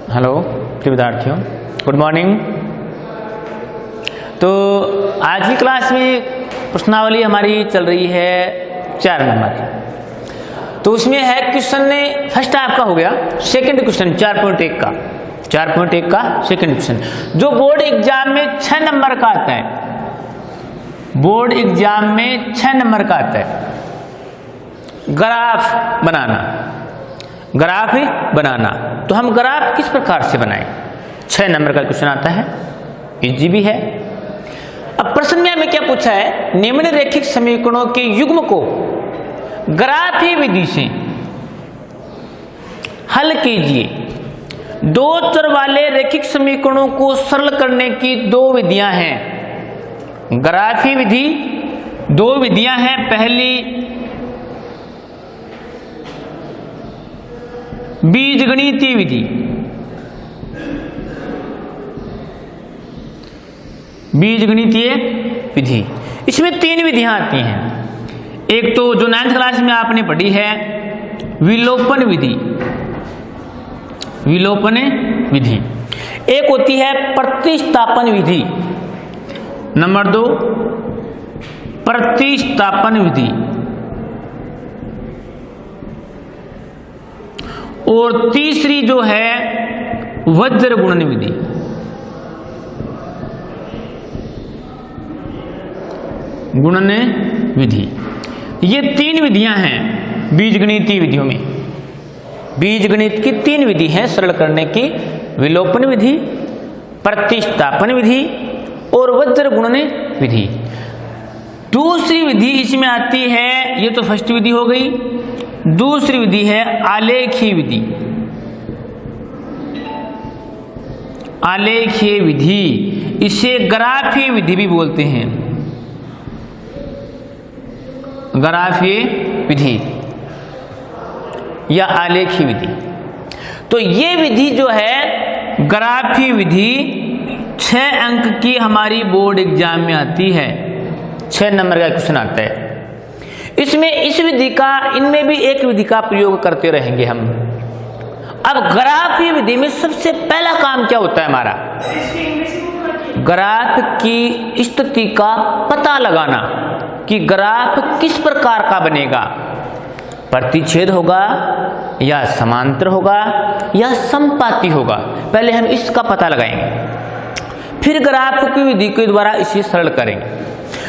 Hello प्रिय विद्यार्थियों, good morning. तो आज की क्लास में प्रश्नावली हमारी चल रही है 4 नंबर। तो उसमें है क्वेश्चन ने फर्स्ट आपका हो गया, सेकंड क्वेश्चन 4.1 का सेकंड क्वेश्चन जो बोर्ड एग्जाम में 6 नंबर का आता है। बोर्ड एग्जाम में 6 नंबर का आता है। ग्राफ बनाना। तो हम ग्राफ किस प्रकार से बनाएं? 6 नंबर का क्वेश्चन आता है, इजी भी है। अब प्रश्न में हमें क्या पूछा है? निम्नलिखित समीकरणों के युग्म को ग्राफीय विधि से हल कीजिए। 2 चर वाले रैखिक समीकरणों को सरल करने की 2 विधियां हैं। ग्राफीय विधि 2 विधियां हैं। पहली बीजगणितीय विधि। इसमें 3 विधियां आती हैं। एक तो जो 9th क्लास में आपने पढ़ी है विलोपन विधि। एक होती है प्रतिस्थापन विधि। नंबर 2 प्रतिस्थापन विधि। और तीसरी जो है वज्र गुणन विधि। ये 3 विधियां हैं बीजगणितीय विधियों में। बीजगणित की 3 विधि है सरल करने की, विलोपन विधि, प्रतिस्थापन विधि और वज्र गुणन विधि। दूसरी विधि इसमें आती है, ये तो फर्स्ट विधि हो गई। दूसरी विधि है आलेखीय विधि। इसे ग्राफीय विधि भी बोलते हैं। ग्राफीय विधि या आलेखीय विधि। तो ये विधि जो है ग्राफीय विधि 6 अंक की हमारी बोर्ड एग्जाम में आती है। 6 नंबर का क्वेश्चन आता है। इसमें इस विधि का, इनमें भी एक विधि का प्रयोग करते रहेंगे हम। अब ग्राफीय विधि में सबसे पहला काम क्या होता है हमारा? ग्राफ की स्थिति का पता लगाना कि ग्राफ किस प्रकार का बनेगा। प्रतिच्छेद होगा या समांतर होगा या समपाती होगा। पहले हम इसका पता लगाएंगे, फिर ग्राफ की विधि के द्वारा इसे सरल करेंगे।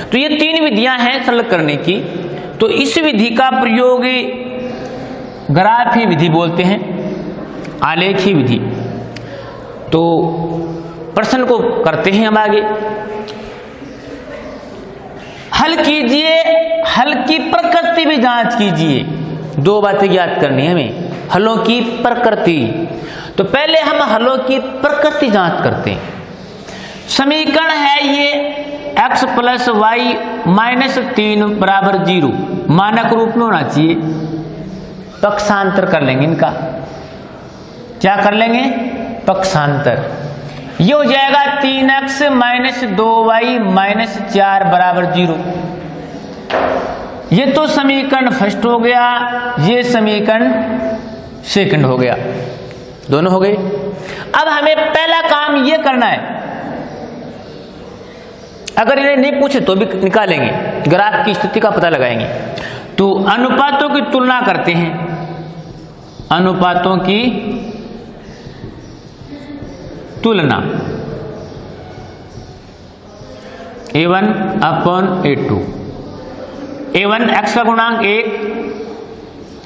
तो ये 3 विधियां हैं सरल करने की। तो इस विधि का प्रयोग ग्राफीय विधि बोलते हैं, आलेखीय विधि। तो प्रश्न को करते हैं हम आगे। हल कीजिए, हल की प्रकृति भी जांच कीजिए। 2 बातें याद करनी है हमें, हलों की प्रकृति। तो पहले हम हलों की प्रकृति जांच करते हैं। समीकरण है ये x + y - 3 = 0 मानक रूप में होना चाहिए। पक्षांतर कर लेंगे इनका। क्या कर लेंगे? पक्षांतर। ये हो जाएगा 3x - 2y - 4 = 0। ये तो समीकरण फर्स्ट हो गया, ये समीकरण सेकंड हो गया। दोनों हो गए। अब हमें पहला काम ये करना है, अगर इन्हें नहीं पूछे तो भी निकालेंगे, ग्राफ की स्थिति का पता लगाएंगे। तो अनुपातों की तुलना करते हैं। अनुपातों की तुलना A1/A2। A1 x का गुणांक 1,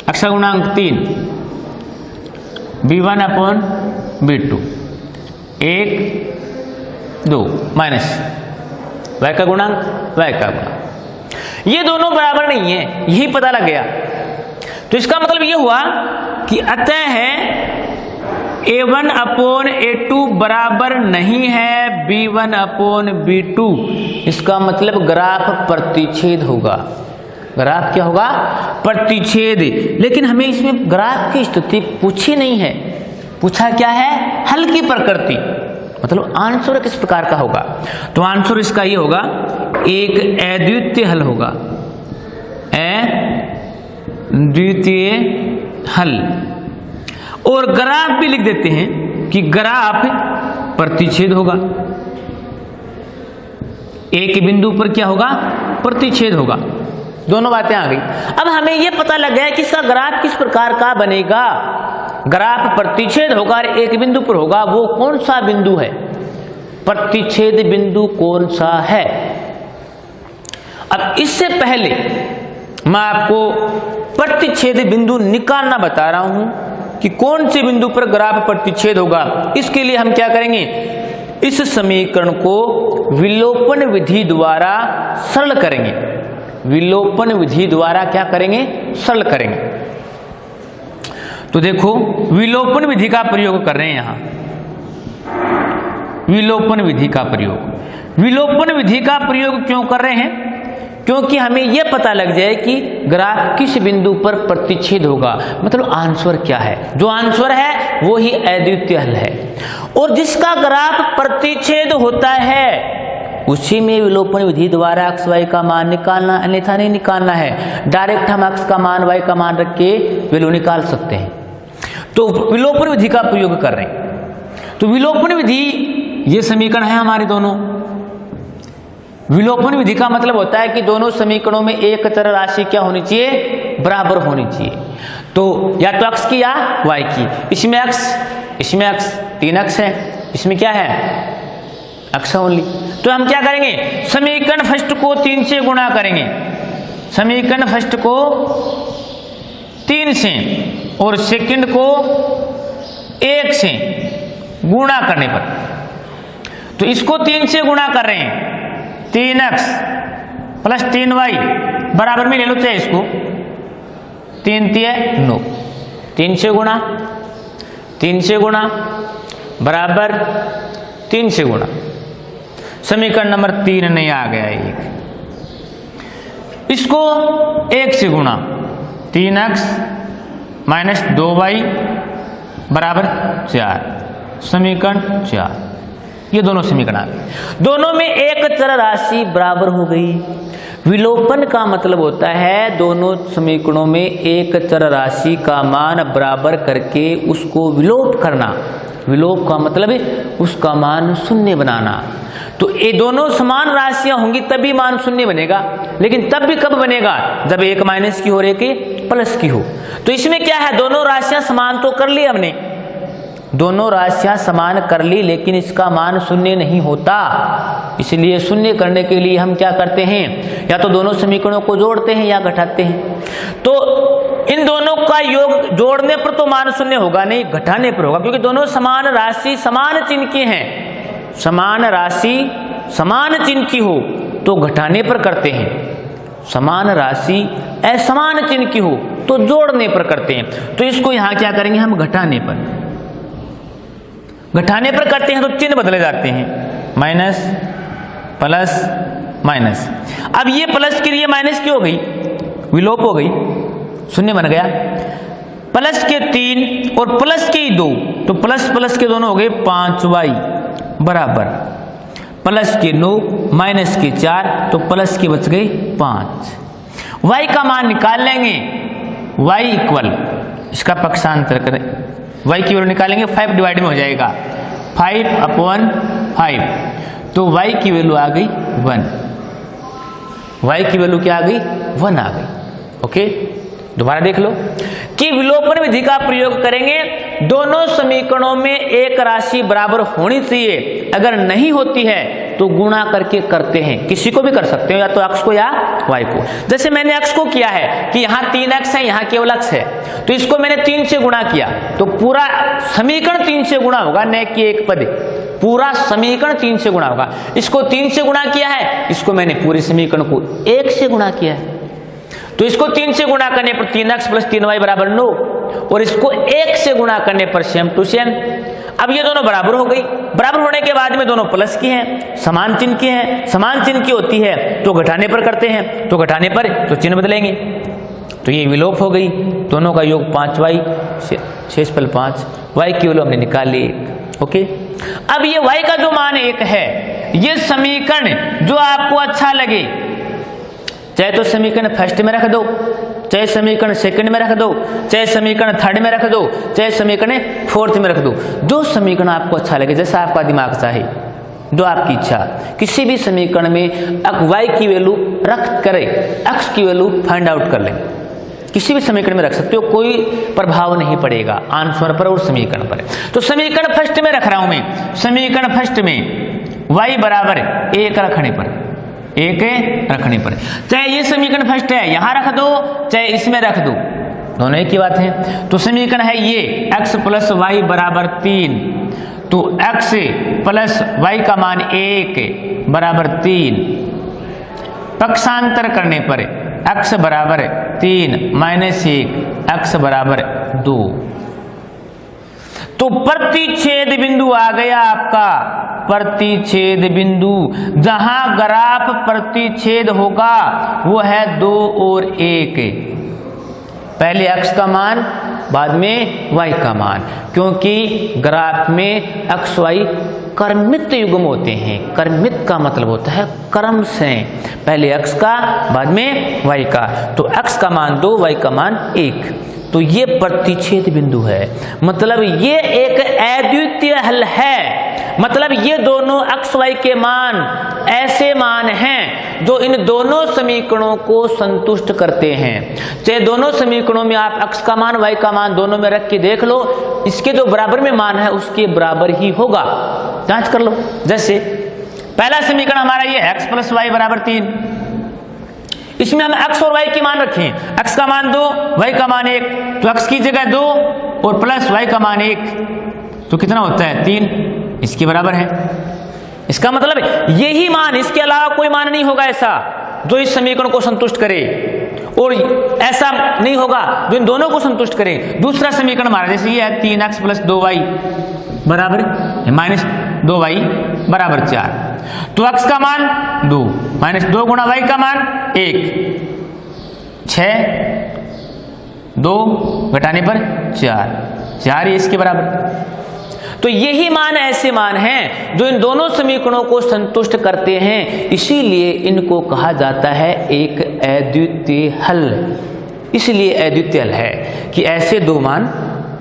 x का गुणांक 3, B1/B2 1 2 माइनस y का गुणांक y का गुणांक। ये दोनों बराबर नहीं है, यही पता लग गया। तो इसका मतलब ये हुआ कि अतः है A1/A2 बराबर नहीं है B1/B2। इसका मतलब ग्राफ प्रतिच्छेद होगा। ग्राफ क्या होगा? प्रतिच्छेद। लेकिन हमें इसमें ग्राफ की स्थिति पूछी नहीं है। पूछा क्या है? हल की प्रकृति, मतलब आंसर किस प्रकार का होगा। तो आंसर इसका ये होगा, एक अद्वितीय हल होगा। अद्वितीय हल। और ग्राफ भी लिख देते हैं क्योंकि ग्राफ प्रतिच्छेद होगा, एक बिंदु पर क्या होगा, प्रतिच्छेद होगा। दोनों बातें आ गई। अब हमें यह पता लग गया कि इसका ग्राफ किस प्रकार का बनेगा। ग्राफ प्रतिच्छेद होगा और एक बिंदु पर होगा। वो कौन सा बिंदु है, प्रतिच्छेद बिंदु कौन सा है। अब इससे पहले मैं आपको प्रतिच्छेद बिंदु निकालना बता रहा हूं कि कौन से बिंदु पर ग्राफ प्रतिच्छेद होगा। इसके लिए हम क्या करेंगे, इस समीकरण को विलोपन विधि द्वारा सरल करेंगे। विलोपन विधि द्वारा क्या करेंगे, सरल करेंगे। तो देखो विलोपन विधि का प्रयोग कर रहे हैं यहां, विलोपन विधि का प्रयोग। विलोपन विधि का प्रयोग क्यों कर रहे हैं, क्योंकि हमें यह पता लग जाए कि ग्राफ किस बिंदु पर प्रतिच्छेद होगा, मतलब आंसर क्या है। जो आंसर है वो ही अद्वितीय हल है, और जिसका ग्राफ प्रतिच्छेद होता है उसी में विलोपन विधि द्वारा x y का मान निकालना, अन्यथा नहीं निकालना है। डायरेक्ट हम x का मान y का मान रख के वैल्यू निकाल सकते हैं। तो विलोपन विधि का प्रयोग कर रहे हैं। तो विलोपन विधि, ये समीकरण है हमारे दोनों। विलोपन विधि का मतलब होता है कि दोनों समीकरणों में एक चर राशि क्या होनी चाहिए, बराबर होनी चाहिए। तो या तो x की या y की। इसमें x 3x है, इसमें क्या है x ओनली। तो हम क्या करेंगे, समीकरण फर्स्ट को 3 से गुणा करेंगे, समीकरण फर्स्ट को 3 से और सेकंड को 1 से गुणा करने पर, तो इसको 3 से गुणा कर रहे हैं, 3x प्लस 3y बराबर में ले लो चाहे इसको, 3 3 9, 3 से गुणा, 3 से गुणा बराबर 3 से गुणा। समीकरण नंबर 3 नहीं आ गया एक। इसको 1 से गुणा, 3x माइनस 2y बराबर 4, समीकरण 4। ये दोनों समीकरण आ गए। दोनों में एक चर राशि बराबर हो गई। विलोपन का मतलब होता है दोनों समीकरणों में एक चर राशि का मान बराबर करके उसको विलोप करना। विलोप का मतलब है उसका मान शून्य बनाना। तो ये दोनों समान राशियां होंगी तभी मान शून्य बनेगा, लेकिन तब भी कब बनेगा, जब एक माइनस की हो और एक प्लस की हो। तो इसमें क्या है, दोनों राशियां समान तो कर ली हमने, दोनों राशियां समान कर ली, लेकिन इसका मान शून्य नहीं होता। इसलिए शून्य करने के लिए हम क्या करते हैं, या तो दोनों समीकरणों को जोड़ते हैं या घटाते हैं। तो इन दोनों का योग जोड़ने पर तो मान शून्य होगा नहीं, घटाने पर होगा, क्योंकि दोनों समान राशि समान चिन्ह की हैं। समान राशि समान चिन्ह की हो तो घटाने पर करते हैं, समान राशि असमान चिन्ह की हो तो जोड़ने पर करते हैं। तो इसको यहां क्या करेंगे हम, घटाने पर, घटाने पर करते हैं तो चिन्ह बदले जाते हैं, माइनस प्लस माइनस। अब ये प्लस के लिए माइनस की हो गई, विलोप हो गई, शून्य बन गया। प्लस के 3 और प्लस के 2, तो प्लस प्लस के दोनों हो गए 5y बराबर प्लस के 9 माइनस के 4, तो प्लस के बच गए 5। y का मान निकाल लेंगे, y इक्वल, इसका पक्षांतर करें, y की वैल्यू निकालेंगे 5 डिवाइड में हो जाएगा 5/5, तो y की वैल्यू आ गई 1। y की वैल्यू क्या आ गई, 1 आ गई। ओके, दोबारा देख लो कि विलोपन विधि का प्रयोग करेंगे, दोनों समीकरणों में एक राशि बराबर होनी चाहिए। अगर नहीं होती है तो गुणा करके करते हैं, किसी को भी कर सकते हो, या तो x को या y को। जैसे मैंने x को किया है कि यहाँ 3x है, यहाँ केवल x है, तो इसको मैंने 3 से गुणा किया, तो पूरा समीकरण 3 से गुणा होगा, न कि एक पद, पूरा समीकरण 3 से गुणा होगा। इसको 3 से गुणा किया है, इसको मैंने पूरे समीकरण को 1 से गुणा किया है, तो इसको 3 से गुणा करने पर 3x प्लस 3y बराबर 9, और इसको 1 से गुणा करने पर सेम टू सेम। अब ये दोनों बराबर हो गई। बराबर होने के बाद में दोनों प्लस की हैं, समान चिन्ह की हैं। समान चिन्ह की होती है तो घटाने पर करते हैं, तो घटाने पर तो चिन्ह बदलेंगे, तो ये विलोप हो गई। दोनों का योग 5y, 6 y की वैल्यू हमने निकाल ली। ओके, अब ये y का जो मान 1 है, ये समीकरण जो आपको अच्छा लगे, चाहे तो समीकरण फर्स्ट में रख दो, चाहे समीकरण सेकंड में रख दो, चाहे समीकरण थर्ड में रख दो, चाहे समीकरण फोर्थ में रख दो। जो समीकरण आपको अच्छा लगे, जैसा आपका दिमाग चाहे, जो आपकी इच्छा, किसी भी समीकरण में वाई की वैल्यू रख करे, एक्स की वैल्यू फाइंड आउट कर लें। किसी भी समीकरण में रख सकते हो, कोई प्रभाव नहीं पड़ेगा आंसर पर और समीकरण पर। तो समीकरण फर्स्ट में रख रहा हूं मैं। समीकरण फर्स्ट में y बराबर 1 रखने पर, 1 रखने पर, चाहे ये समीकरण फर्स्ट है यहां रख दो, चाहे इसमें रख दो, दोनों एक ही बात है। तो समीकरण है ये x प्लस वाई बराबर 3, तो x प्लस वाई का मान 1 बराबर 3, पक्षांतर करने पर x बराबर 3 माइनस 1, x बराबर 2। तो प्रतिच्छेद बिंदु आ गया आपका, प्रतिच्छेद बिंदु, जहां ग्राफ प्रतिच्छेद होगा वो है 2 और 1। पहले x का मान, बाद में y का मान, क्योंकि ग्राफ में x y क्रमित युग्म होते हैं। क्रमित का मतलब होता है क्रम से, पहले x का बाद में y का। तो x का मान 2, y का मान 1। तो ये प्रतिच्छेद बिंदु है, मतलब ये एक अद्वितीय हल है। मतलब ये दोनों x y के मान ऐसे मान हैं जो इन दोनों समीकरणों को संतुष्ट करते हैं। चाहे दोनों समीकरणों में आप x का मान y का मान दोनों में रख के देख लो, इसके जो बराबर में मान है उसके बराबर ही होगा, जांच कर लो। जैसे पहला समीकरण हमारा ये x प्लस वाई बराबर 3, इसमें हम x और y के मान रखें, x का मान 2, y का मान 1, तो x की जगह 2 और प्लस y का मान 1, तो कितना होता है 3, इसके बराबर है। इसका मतलब यही मान, इसके अलावा कोई मान नहीं होगा ऐसा जो इस समीकरण को संतुष्ट करे, और ऐसा नहीं होगा जो इन दोनों को संतुष्ट करे। दूसरा समीकरण हमारा जैसे ये है 3x प्लस 2y बराबर माइनस 2y बराबर 4, तो x का मान 2 माइनस 2 गुणा y का मान 1, 6, 2 घटाने पर 4 ये इसके बराबर। तो यही मान ऐसे मान हैं जो इन दोनों समीकरणों को संतुष्ट करते हैं, इसीलिए इनको कहा जाता है एक अद्वितीय हल। इसलिए अद्वितीय हल है कि ऐसे दो मान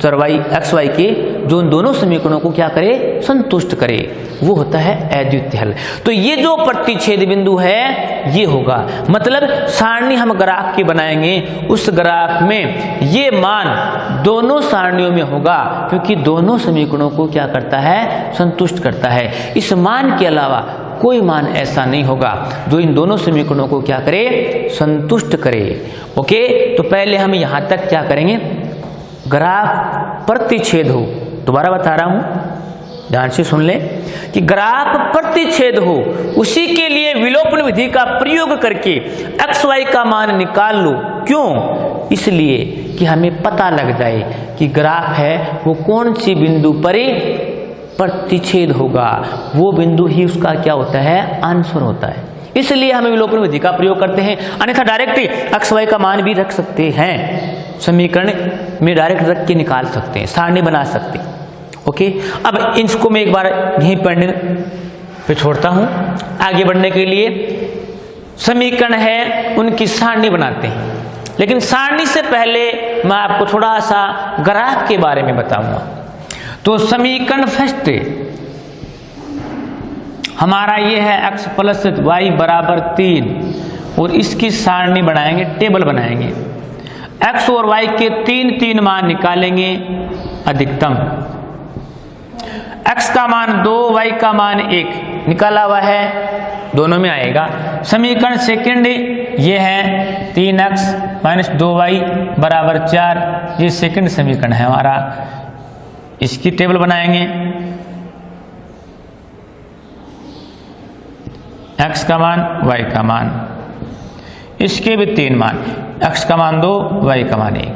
चरवाई x y के जो इन दोनों समीकरणों को क्या करे, संतुष्ट करे, वो होता है अद्वितीय हल। तो ये जो प्रतिच्छेद बिंदु है ये होगा, मतलब सारणी हम ग्राफ की बनाएंगे, उस ग्राफ में ये मान दोनों सारणियों में होगा, क्योंकि दोनों समीकरणों को क्या करता है, संतुष्ट करता है। इस मान के अलावा कोई मान ऐसा नहीं होगा जो इन दोनों समीकरणों को क्या करे, संतुष्ट करे। ओके, तो पहले हम यहां तक क्या करेंगे, ग्राफ प्रतिच्छेद हो, दोबारा बता रहा हूं, ध्यान से सुन ले कि ग्राफ प्रतिच्छेद हो, उसी के लिए विलोपन विधि का प्रयोग करके x y का मान निकाल लो। क्यों? इसलिए कि हमें पता लग जाए कि ग्राफ है वो कौन सी बिंदु पर प्रतिच्छेद होगा, वो बिंदु ही उसका क्या होता है, आंसर होता है। इसलिए हमें विलोपन विधि का प्रयोग करते हैं, अन्यथा डायरेक्ट x y का मान भी रख सकते हैं, समीकरण में डायरेक्ट रख के निकाल सकते हैं, सारणी बना सकते हैं। ओके, अब इसको मैं एक बार यहीं पढ़ने पे छोड़ता हूं। आगे बढ़ने के लिए समीकरण है उनकी सारणी बनाते हैं, लेकिन सारणी से पहले मैं आपको थोड़ा सा ग्राफ के बारे में बताऊंगा। तो समीकरण फर्स्ट हमारा ये है x प्लस वाई बराबर 3, और इसकी सारणी बनाएंगे, टेबल बनाएंगे। x और y के 3 मान निकालेंगे अधिकतम। x का मान 2, y का मान 1 निकाला हुआ है, दोनों में आएगा। समीकरण सेकंड ये है 3x माइनस 2y बराबर 4, ये सेकंड समीकरण है हमारा, इसकी टेबल बनाएंगे। x का मान, y का मान, इसके भी 3 मान, x का मान 2, y का मान 1,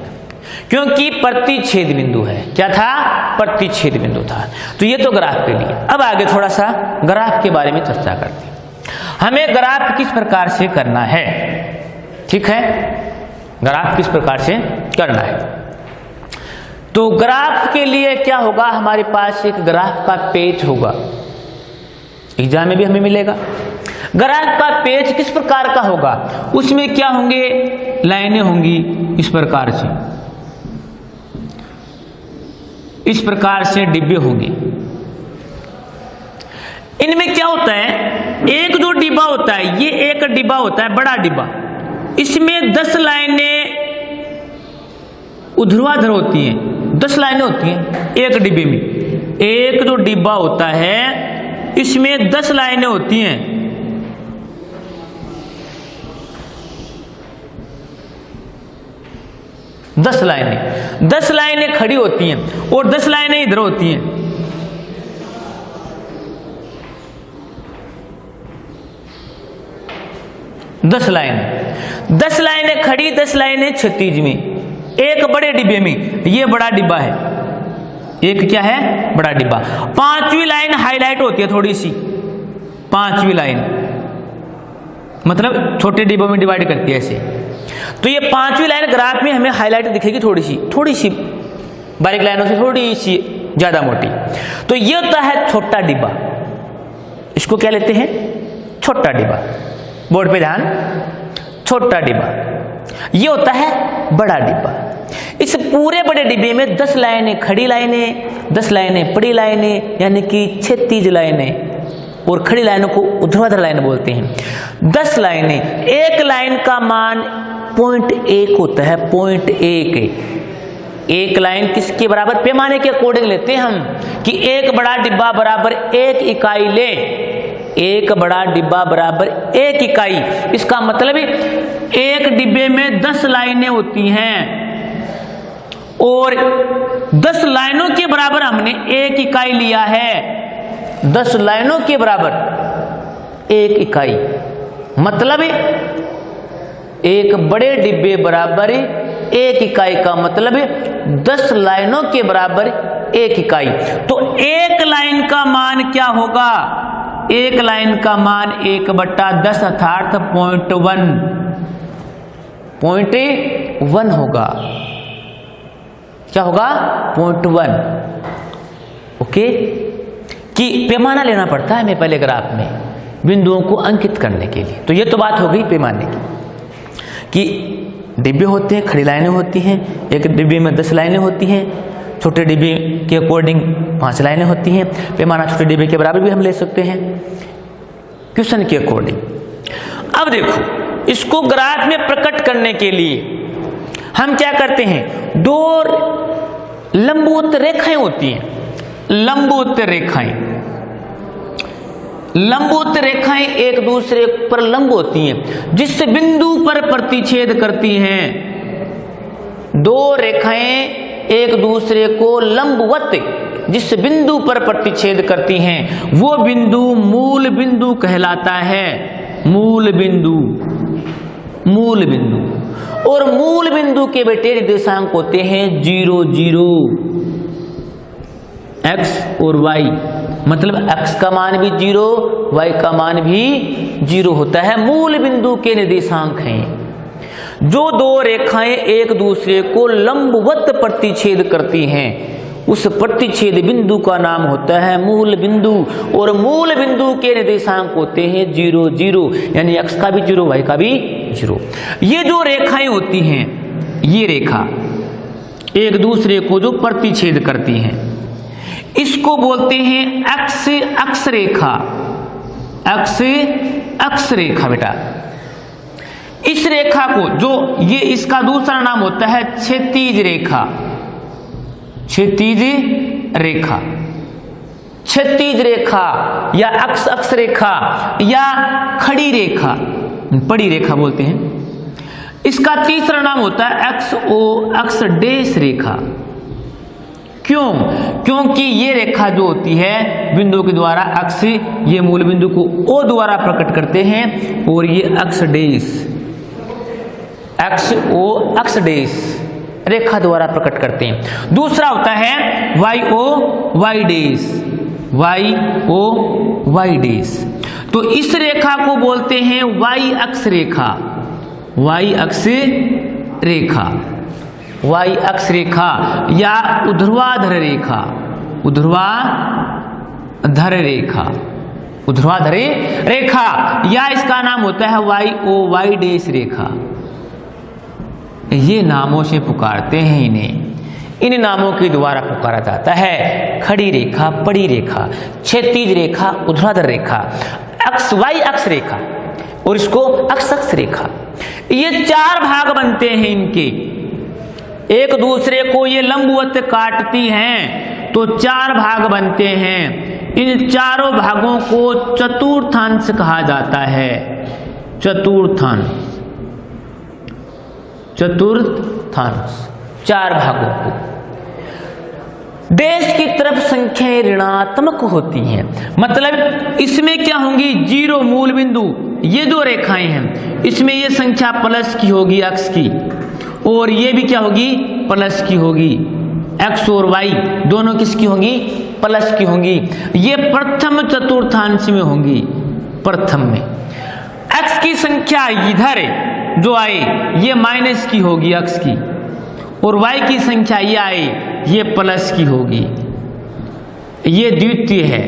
क्योंकि प्रतिच्छेद बिंदु है। क्या था? प्रतिच्छेद बिंदु था। तो ये तो ग्राफ के लिए। अब आगे थोड़ा सा ग्राफ के बारे में चर्चा करते हैं। हमें ग्राफ किस प्रकार से करना है, ठीक है, ग्राफ किस प्रकार से करना है। तो ग्राफ के लिए क्या होगा, हमारे पास एक ग्राफ का पेज होगा, एग्जाम में भी हमें मिलेगा। ग्राफ का पेज किस प्रकार का होगा, उसमें क्या होंगे, लाइनें होंगी इस प्रकार से, इस प्रकार से डिब्बे होंगे। इनमें क्या होता है, एक जो डिब्बा होता है, ये एक डिब्बा होता है, बड़ा डिब्बा, इसमें 10 लाइनें ऊर्ध्वाधर होती हैं, 10 लाइनें होती हैं एक डिब्बे में। एक जो डिब्बा होता है इसमें 10 लाइनें होती हैं, दस लाइनें खड़ी होती हैं और 10 लाइनें इधर होती हैं। दस लाइनें खड़ी, 10 लाइनें क्षैतिज में, एक बड़े डिब्बे में, ये बड़ा डिब्बा है, एक क्या है, बड़ा डिब्बा। 5वीं लाइन हाईलाइट होती है थोड़ी सी, 5वीं लाइन मतलब छोटे डिब्बों में डिवाइड करती है ऐसे। तो ये 5वीं लाइन ग्राफ में हमें हाईलाइट दिखेगी, थोड़ी सी बारीक लाइनों से थोड़ी सी ज्यादा मोटी। तो ये होता है छोटा डिब्बा, इसको क्या लेते हैं, छोटा डिब्बा। बोर्ड पे ध्यान, छोटा डिब्बा। ये होता है बड़ा डिब्बा। इस पूरे बड़े डिब्बे में 10 लाइनें खड़ी लाइनें, 10 लाइनें पड़ी लाइनें, यानी कि क्षैतिज लाइनें, और खड़ी लाइनों को ऊर्ध्वाधर लाइन बोलते हैं। 10 लाइनें, एक लाइन का मान 0.1 होता है, 0.1। एक लाइन किसके बराबर, पैमाने के अकॉर्डिंग लेते हैं हम कि एक बड़ा डिब्बा बराबर 1 इकाई ले, एक बड़ा डिब्बा बराबर 1 इकाई। इसका मतलब एक डिब्बे में 10 लाइनें होती हैं और 10 लाइनों के बराबर हमने 1 इकाई लिया है। 10 लाइनों के बराबर 1 इकाई, मतलब एक बड़े डिब्बे बराबर 1 इकाई का मतलब 10 लाइनों के बराबर 1 इकाई। तो एक लाइन का मान क्या होगा, एक लाइन का मान 1/10 अर्थात 0.1 होगा। क्या होगा, 0.1। ओके, कि पैमाना लेना पड़ता है हमें पहले ग्राफ में बिंदुओं को अंकित करने के लिए। तो ये तो बात हो गई पैमाने की, कि डिब्बे होते हैं, खड़ी लाइनें होती हैं, एक डिब्बे में 10 लाइनें होती हैं, छोटे डिब्बे के अकॉर्डिंग 5 लाइनें होती हैं। पैमाना छोटे डिब्बे के बराबर भी हम ले सकते हैं क्वेश्चन के अकॉर्डिंग। अब देखो, इसको ग्राफ में प्रकट करने के लिए हम क्या करते हैं, 2 लंबवत रेखाएं होती हैं, लंबवत रेखाएं एक दूसरे पर लंब होती हैं, जिस बिंदु पर प्रतिच्छेद करती हैं। 2 रेखाएं एक दूसरे को लंबवत जिस बिंदु पर प्रतिच्छेद करती हैं, वो बिंदु मूल बिंदु कहलाता है। मूल बिंदु, और मूल बिंदु के बेटे निर्देशांक होते हैं 0, 0, x और y, मतलब x का मान भी 0, y का मान भी 0 होता है। मूल बिंदु के निर्देशांक हैं। जो 2 रेखाएं एक दूसरे को लंबवत प्रतिच्छेद करती हैं, उस प्रतिच्छेद बिंदु का नाम होता है मूल बिंदु, और मूल बिंदु के निर्देशांक होते हैं 0, 0, यानी x का भी 0, y का भी 0। ये जो रेखाएं होती हैं, ये रेखा एक दूसरे को जो प्रतिच्छेद करती हैं, इसको बोलते हैं अक्ष रेखा। अक्ष रेखा बेटा, इस रेखा को जो ये इसका दूसरा नाम होता है क्षैतिज रेखा। क्षैतिज रेखा या अक्ष रेखा या खड़ी रेखा, बड़ी रेखा बोलते हैं। इसका तीसरा नाम होता है अक्ष डेश रेखा। क्यों? क्योंकि ये रेखा जो होती है बिंदु के द्वारा अक्ष, ये मूल बिंदु को O द्वारा प्रकट करते हैं, और ये अक्ष डेश रेखा द्वारा प्रकट करते हैं। दूसरा होता है y डेश। तो इस रेखा को बोलते हैं y अक्ष रेखा या ऊर्ध्वाधर रेखा। ऊर्ध्वाधर रेखा, या इसका नाम होता है YOY डैश रेखा। ये नामों से पुकारते हैं इन्हें। इन नामों के द्वारा पुकारा जाता है खड़ी रेखा, पड़ी रेखा, क्षैतिज रेखा, ऊर्ध्वाधर रेखा, अक्ष Y अक्ष रेखा और इसको अक्ष अक्ष रेखा। ये 4 भाग बनते हैं इनके, एक दूसरे को ये लंबवत काटती हैं तो 4 भाग बनते हैं। इन चारों भागों को चतुर्थांश कहा जाता है। चतुर्थांश, चतुर्थांश 4 भागों को। देश की तरफ संख्याएं ऋणात्मक होती हैं, मतलब इसमें क्या होंगी, 0 मूल बिंदु, ये जो रेखाएं हैं इसमें ये संख्या प्लस की होगी अक्ष की, और ये भी क्या होगी, प्लस की होगी। एक्स और वाई दोनों किसकी होंगी, प्लस की होंगी। ये प्रथम चतुर्थांश में होंगी, प्रथम में। एक्स की संख्या इधर जो आए ये माइनस की होगी अक्ष की, और वाई की संख्या ये आए ये प्लस की होगी। ये द्वितीय है,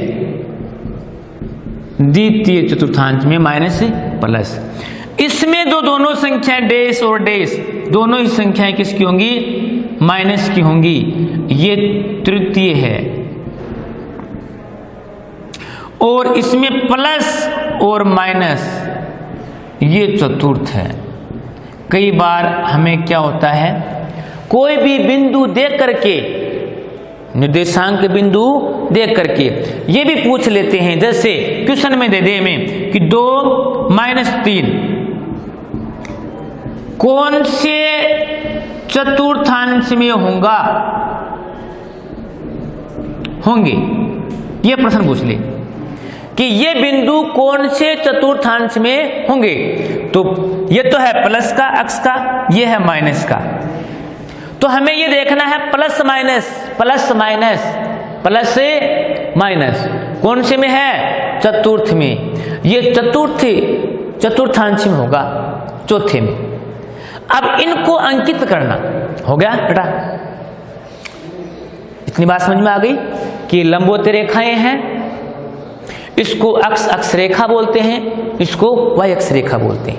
द्वितीय चतुर्थांश में माइनस प्लस। इसमें जो दोनों संख्याएं डैश और डैश दोनों ही संख्याएं किसकी होंगी, माइनस की होंगी। ये तृतीय है, और इसमें प्लस और माइनस ये चतुर्थ है। कई बार हमें क्या होता है, कोई भी बिंदु देख करके, निर्देशांक बिंदु देख करके ये भी पूछ लेते हैं, जैसे क्वेश्चन में दे दे में कि 2 - 3 कौन से चतुर्थांश में होंगे, ये प्रश्न पूछ ले कि ये बिंदु कौन से चतुर्थांश में होंगे। तो ये तो है प्लस का अक्ष का, ये है माइनस का, तो हमें ये देखना है plus minus, plus minus, plus से माइनस कौन से में है, चतुर्थ में। ये चतुर्थांश में होगा, चौथे में। अब इनको अंकित करना हो गया बेटा। इतनी बात समझ में आ गई कि लंबवत रेखाएं हैं, इसको अक्ष अक्ष रेखा बोलते हैं, इसको वाई अक्ष रेखा बोलते हैं।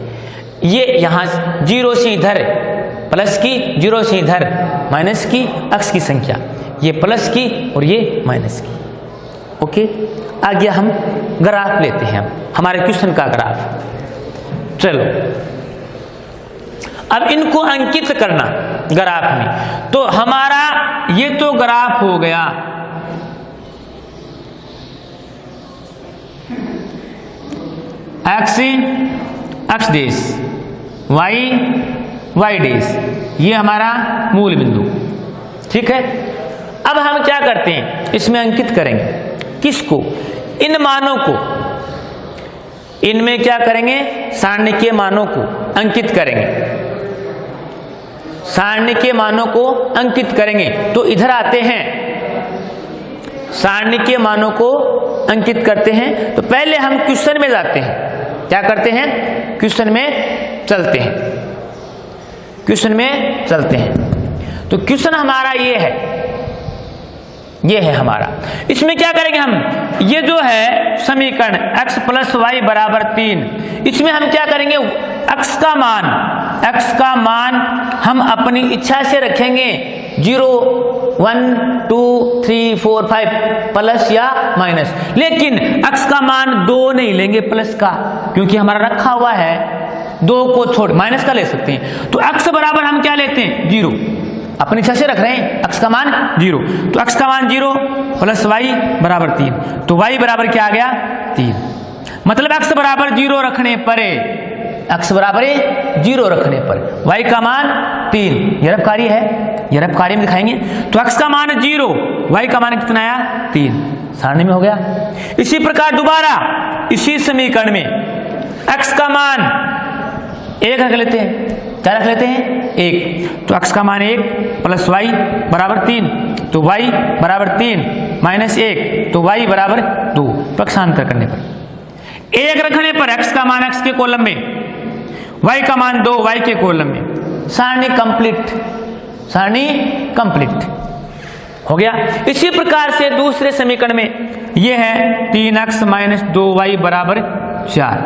ये यहां 0 से इधर प्लस की, 0 से इधर माइनस की, अक्ष की संख्या ये प्लस की और ये माइनस की। ओके, आगे हम ग्राफ लेते हैं, हमारे क्वेश्चन का ग्राफ। चलो अब इनको अंकित करना ग्राफ में, तो हमारा ये तो ग्राफ हो गया। एक्स अक्ष देश, वाई डैश, ये हमारा मूल बिंदु, ठीक है। अब हम क्या करते हैं, इसमें अंकित करेंगे किसको, इन मानों को। इनमें क्या करेंगे, सारणी के मानों को अंकित करेंगे, सारणी के मानों को अंकित करेंगे। तो इधर आते हैं, सारणी के मानों को अंकित करते हैं। तो पहले हम क्वेश्चन में जाते हैं, क्या करते हैं, क्वेश्चन में चलते हैं, क्वेश्चन में चलते हैं। तो क्वेश्चन हमारा ये है हमारा। इसमें क्या करेंगे हम, ये जो है समीकरण x + y = 3, इसमें हम क्या करेंगे, x का मान हम अपनी इच्छा से रखेंगे 0, 1, 2, 3, 4, 5 प्लस या माइनस। लेकिन x का मान 2 नहीं लेंगे प्लस का, क्योंकि हमारा रखा हुआ है, 2 को छोड़ माइनस का ले सकते हैं। तो x बराबर हम क्या लेते हैं, 0, अपनी इच्छा से रख रहे हैं, x का मान 0। तो x का मान 0 + y = 3, तो y बराबर क्या आ गया, 3। मतलब x बराबर 0 रखने पर, x बराबर 0 रखने पर y का मान 3, ये रफ कार्य है, ये रफ कार्य में दिखाएंगे। तो x का मान 0, y का मान कितना आया, 3, सारणी में हो गया। इसी प्रकार दोबारा इसी समीकरण में x का मान 1 रख लेते हैं, क्या रख लेते हैं, 1। तो x का मान 1 + y = 3, तो y = 3 - 1, तो y = 2। पक्षांतर करने पर 1 रखने पर x का मान x के कॉलम में, y का मान 2 y के कॉलम में। सारणी कंप्लीट, सारणी कंप्लीट। हो गया। इसी प्रकार से दूसरे समीकरण में ये है 3x माइनस 2y बराबर 4,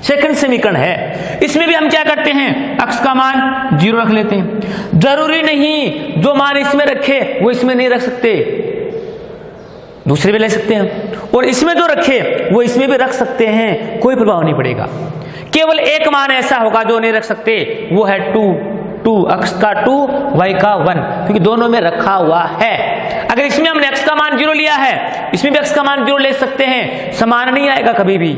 सेकंड समीकरण है। इसमें भी हम क्या करते हैं, x का मान 0 रख लेते हैं। जरूरी नहीं जो मान इसमें रखे वो इसमें नहीं रख सकते, दूसरे भी ले सकते हैं, और इसमें जो रखे वो इसमें भी रख सकते हैं, कोई प्रभाव नहीं पड़ेगा। केवल एक मान ऐसा होगा जो नहीं रख सकते, वो है 2 x का 2 y का 1, क्योंकि दोनों में रखा हुआ है। अगर इसमें हमने x का मान 0 लिया है, इसमें भी x का मान 0 ले सकते हैं, समान नहीं आएगा कभी भी।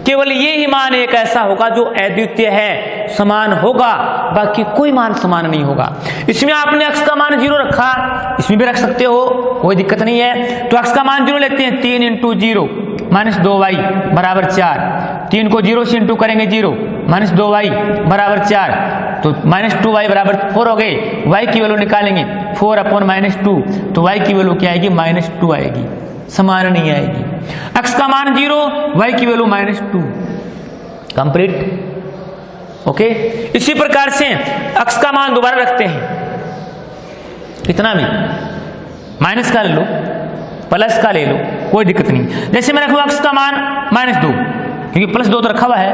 केवल ये ही मान एक ऐसा होगा जो अद्वितीय है, समान होगा, बाकी कोई मान समान नहीं होगा। इसमें आपने x का मान 0 रखा, इसमें भी रख सकते हो, कोई दिक्कत नहीं है। तो x का मान 0 लेते हैं, 3 × 0 माइनस 2y बराबर 4, 3 को 0 से इंटू करेंगे 0 माइनस 2y बराबर 4, तो माइनस 2y बराबर 4 हो गए। y की वैल्यू निकालेंगे 4/-2, तो y की वैल्यू क्या आएगी, -2 आएगी, समान नहीं आएगी। x का मान 0, y की वैल्यू -2, कंप्लीट। ओके, इसी प्रकार से x का मान दोबारा रखते हैं, कितना भी माइनस का ले लो, प्लस का ले लो, कोई दिक्कत नहीं। जैसे मैं रखूँ x का मान -2, क्योंकि +2 तो रखा हुआ है,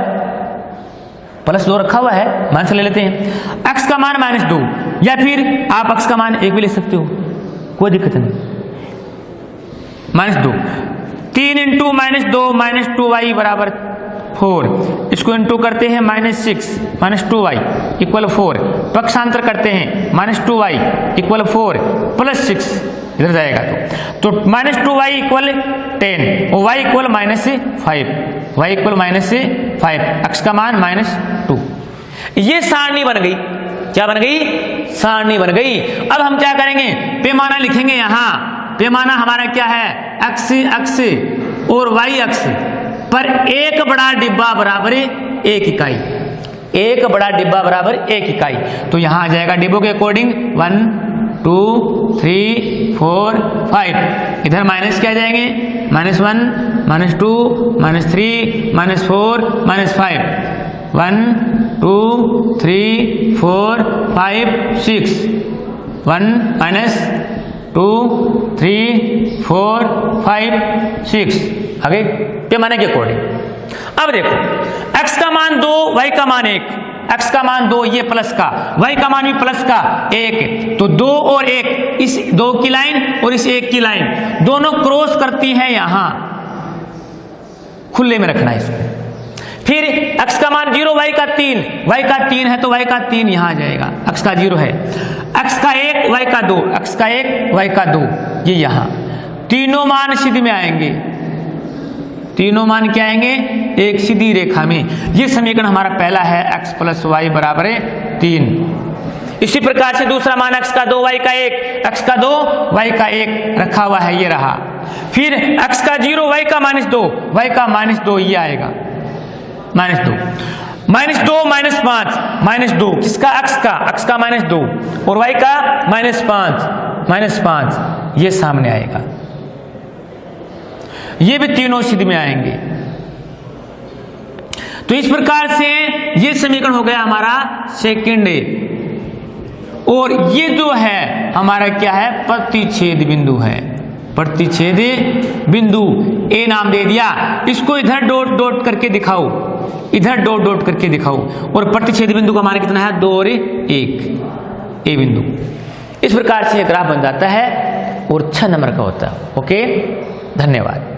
+2 रखा हुआ है, माइनस ले लेते हैं। x का मान -2, या फिर आप x का मान 1 भी ले सकते हो, कोई दिक्कत नहीं। -2, 3 × -2 -2y बराबर 4, इसको इंटू करते हैं -6 -2y = 4, पक्षांतर करते हैं -2y = 4 + 6 इधर जाएगा तो -2y = 10 और y = -5, y = -5, x का मान -2। ये सारणी बन गई, क्या बन गई, सारणी बन गई। अब हम क्या करेंगे, पैमाना लिखेंगे। यहाँ पैमाना हमारा क्या है, x अक्ष और y अक्ष पर एक बड़ा डिब्बा बराबर 1 इकाई, एक बड़ा डिब्बा बराबर 1 इकाई। तो यहाँ आ जाएगा डिब्बों के अकॉर्डिंग 1 2 3 4 5, इधर माइनस क्या जाएंगे, -1 -2 -3 -4 -5, 1 2 3 4 5 6, 1 -2 3 4 5 6, आगे पैमाने के अकॉर्डिंग। अब देखो x का मान 2, y का मान 1, x का मान 2 ये प्लस का, y का मान भी प्लस का 1, तो 2 और 1, इस 2 की लाइन और इस 1 की लाइन दोनों क्रॉस करती हैं, यहां खुले में रखना है इसको। फिर x का मान 0, y का 3 है, तो y का 3 यहां आ जाएगा, x का 0 है, x का 1 y का 2, x का 1 y का 2, ये यहां तीनों मान सीधी में आएंगे, तीनों मान क्या आएंगे, एक सीधी रेखा में। ये समीकरण हमारा पहला है, x + y बराबर 3। इसी प्रकार से दूसरा मान x का 2 y का 1, x का 2 y का 1 रखा हुआ है, ये रहा। फिर x का 0 y का -2, y का -2 ये आएगा, -2 -5 -2 किसका, x का -2 और y का -5 ये सामने आएगा। ये भी तीनों सीध में आएंगे। तो इस प्रकार से ये समीकरण हो गया हमारा सेकंड। और ये जो है हमारा क्या है, प्रतिच्छेद बिंदु है, प्रतिच्छेद बिंदु ए नाम दे दिया। इसको इधर डॉट डॉट करके दिखाओ, इधर डॉट डॉट करके दिखाओ, और प्रतिच्छेद बिंदु का मान कितना है, 2 और 1 ए बिंदु। इस प्रकार से ग्राफ बन जाता है और 6 नंबर का होता है। ओके, धन्यवाद।